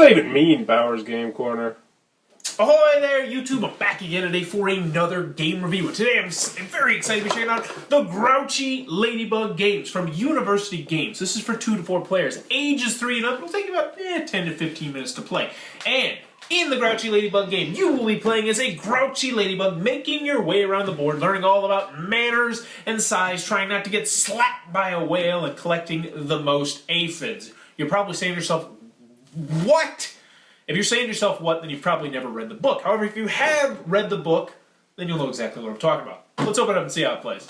that even mean, Bowers Game Corner? Ahoy there, YouTube! I'm back again today for another game review. And today I'm very excited to be checking out the Grouchy Ladybug Games from University Games. This is for 2 to 4 players. Ages 3 and up. It'll take about 10 to 15 minutes to play. And in the Grouchy Ladybug game, you will be playing as a grouchy ladybug, making your way around the board, learning all about manners and size, trying not to get slapped by a whale, and collecting the most aphids. You're probably saying to yourself, what? If you're saying to yourself what, then you've probably never read the book. However, if you have read the book, then you'll know exactly what I'm talking about. Let's open it up and see how it plays.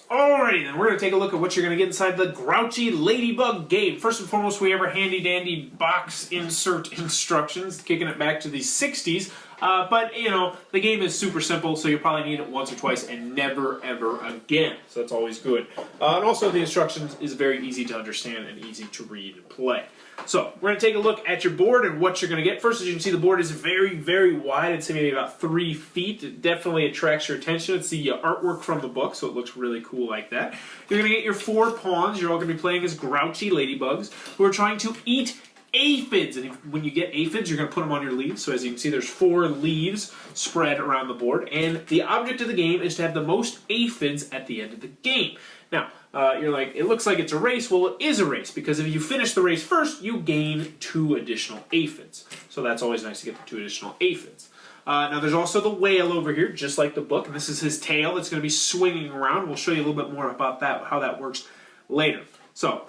Alrighty then, we're going to take a look at what you're going to get inside the Grouchy Ladybug game. First and foremost, we have our handy-dandy box insert instructions, kicking it back to the 60s. But, you know, the game is super simple, so you'll probably need it once or twice and never, ever again. So that's always good. And also, the instructions is very easy to understand and easy to read and play. So, we're going to take a look at your board and what you're going to get. First, as you can see, the board is very, very wide. It's maybe about 3 feet. It definitely attracts your attention. It's the artwork from the book, so it looks really cool like that. You're going to get your 4 pawns. You're all going to be playing as grouchy ladybugs who are trying to eat aphids. And when you get aphids, you're going to put them on your leaves. So as you can see, there's 4 leaves spread around the board. And the object of the game is to have the most aphids at the end of the game. Now, you're like, it looks like it's a race. Well, it is a race, because if you finish the race first, you gain 2 additional aphids. So that's always nice to get the 2 additional aphids. Now, there's also the whale over here, just like the book. And this is his tail that's going to be swinging around. We'll show you a little bit more about that, how that works later. So,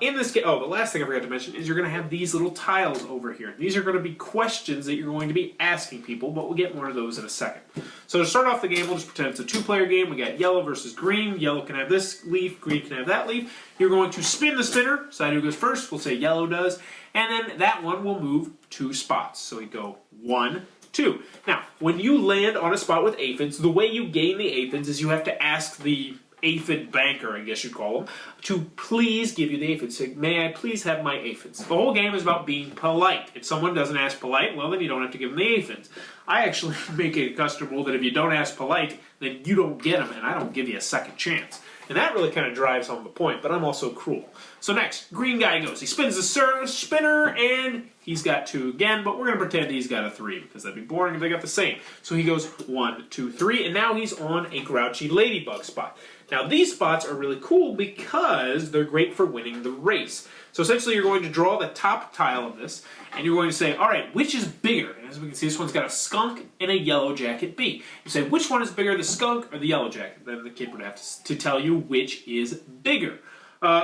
in this game, the last thing I forgot to mention is you're going to have these little tiles over here. These are going to be questions that you're going to be asking people, but we'll get more of those in a second. So to start off the game, we'll just pretend it's a 2-player game. We got yellow versus green. Yellow can have this leaf, green can have that leaf. You're going to spin the spinner. Decide who goes first. We'll say yellow does. And then that one will move 2 spots. So we go 1, 2. Now, when you land on a spot with aphids, the way you gain the aphids is you have to ask the aphid banker, I guess you'd call him, to please give you the aphids. Say, may I please have my aphids? The whole game is about being polite. If someone doesn't ask polite, well, then you don't have to give them the aphids. I actually make a custom rule that if you don't ask polite, then you don't get them, and I don't give you a second chance. And that really kind of drives home the point, but I'm also cruel. So next, green guy goes. He spins the spinner, and he's got 2 again, but we're going to pretend he's got a 3, because that'd be boring if they got the same. So he goes 1, 2, 3, and now he's on a grouchy ladybug spot. Now, these spots are really cool because they're great for winning the race. So essentially, you're going to draw the top tile of this, and you're going to say, all right, which is bigger? And as we can see, this one's got a skunk and a yellow jacket bee. You say, which one is bigger, the skunk or the yellow jacket? Then the kid would have to tell you which is bigger.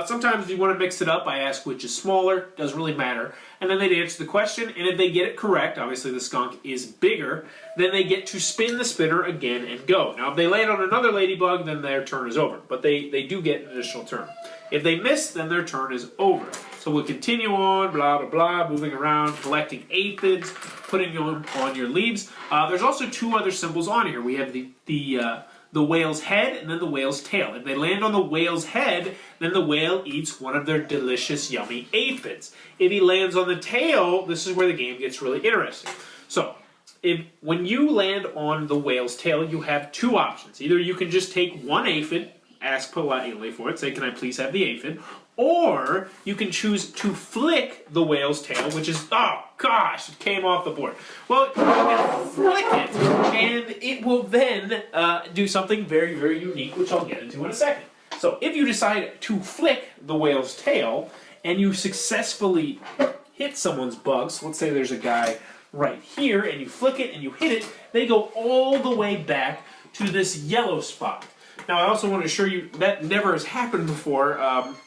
Sometimes if you want to mix it up, I ask which is smaller. Doesn't really matter. And then they'd answer the question, and if they get it correct, obviously the skunk is bigger, then they get to spin the spinner again and go. Now, if they land on another ladybug, then their turn is over. But they do get an additional turn. If they miss, then their turn is over. So we'll continue on, blah, blah, blah, moving around, collecting aphids, putting them on your leaves. There's also 2 other symbols on here. We have the whale's head and then the whale's tail. If they land on the whale's head, then the whale eats one of their delicious, yummy aphids. If he lands on the tail, this is where the game gets really interesting. So, when you land on the whale's tail, you have 2 options. Either you can just take 1 aphid, ask politely for it, say, can I please have the aphid? Or you can choose to flick the whale's tail, which is, oh gosh, it came off the board. Well, you can flick it, and it will then do something very, very unique, which I'll get into in a second. So if you decide to flick the whale's tail, and you successfully hit someone's bug, so let's say there's a guy right here, and you flick it and you hit it, they go all the way back to this yellow spot. Now, I also want to assure you that never has happened before,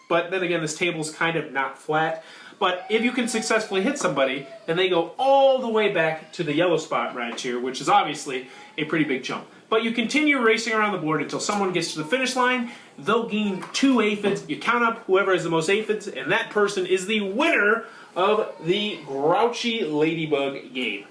but then again, this table's kind of not flat. But if you can successfully hit somebody, then they go all the way back to the yellow spot right here, which is obviously a pretty big jump. But you continue racing around the board until someone gets to the finish line. They'll gain 2 aphids. You count up whoever has the most aphids, and that person is the winner of the Grouchy Ladybug game.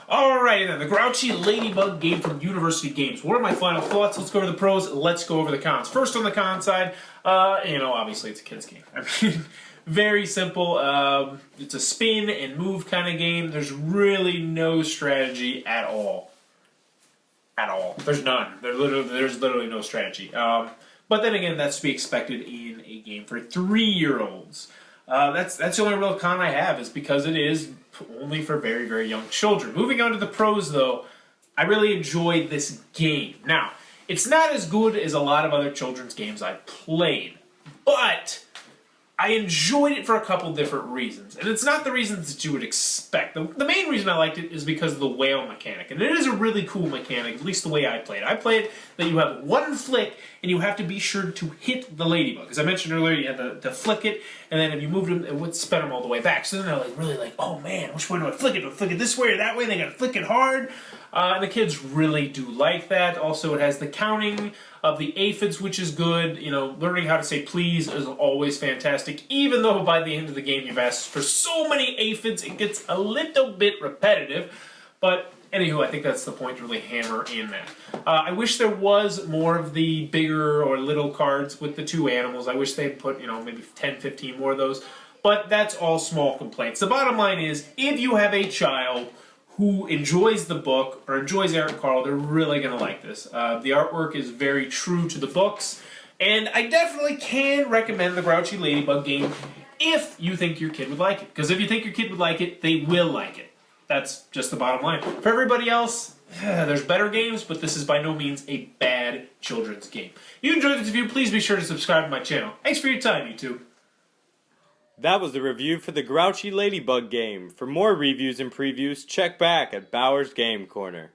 Alright then, the Grouchy Ladybug game from University Games. What are my final thoughts? Let's go over the pros, let's go over the cons. First on the con side, obviously it's a kid's game. I mean, very simple. It's a spin and move kind of game. There's really no strategy at all. At all. There's none. There's literally no strategy. But then again, that's to be expected in a game for 3-year-olds. That's the only real con I have, is because it is only for very, very young children. Moving on to the pros, though, I really enjoyed this game. Now, it's not as good as a lot of other children's games I've played, but I enjoyed it for a couple different reasons. And it's not the reasons that you would expect. The main reason I liked it is because of the whale mechanic. And it is a really cool mechanic, at least the way I played it. I played that you have one flick, and you have to be sure to hit the ladybug. As I mentioned earlier, you had to flick it, and then if you moved them, it would spin them all the way back. So then they're like, really like, oh man, which way do I flick it? Do I flick it this way or that way? They gotta flick it hard. And the kids really do like that. Also, it has the counting of the aphids, which is good. You know, learning how to say please is always fantastic. Even though by the end of the game you've asked for so many aphids, it gets a little bit repetitive. But anywho, I think that's the point to really hammer in that. I wish there was more of the bigger or little cards with the two animals. I wish they'd put, maybe 10, 15 more of those. But that's all small complaints. The bottom line is, if you have a child who enjoys the book or enjoys Eric Carle, they're really going to like this. The artwork is very true to the books, and I definitely can recommend the Grouchy Ladybug game if you think your kid would like it. Because if you think your kid would like it, they will like it. That's just the bottom line. For everybody else, there's better games, but this is by no means a bad children's game. If you enjoyed this review, please be sure to subscribe to my channel. Thanks for your time, YouTube. That was the review for the Grouchy Ladybug game. For more reviews and previews, check back at Bauer's Game Corner.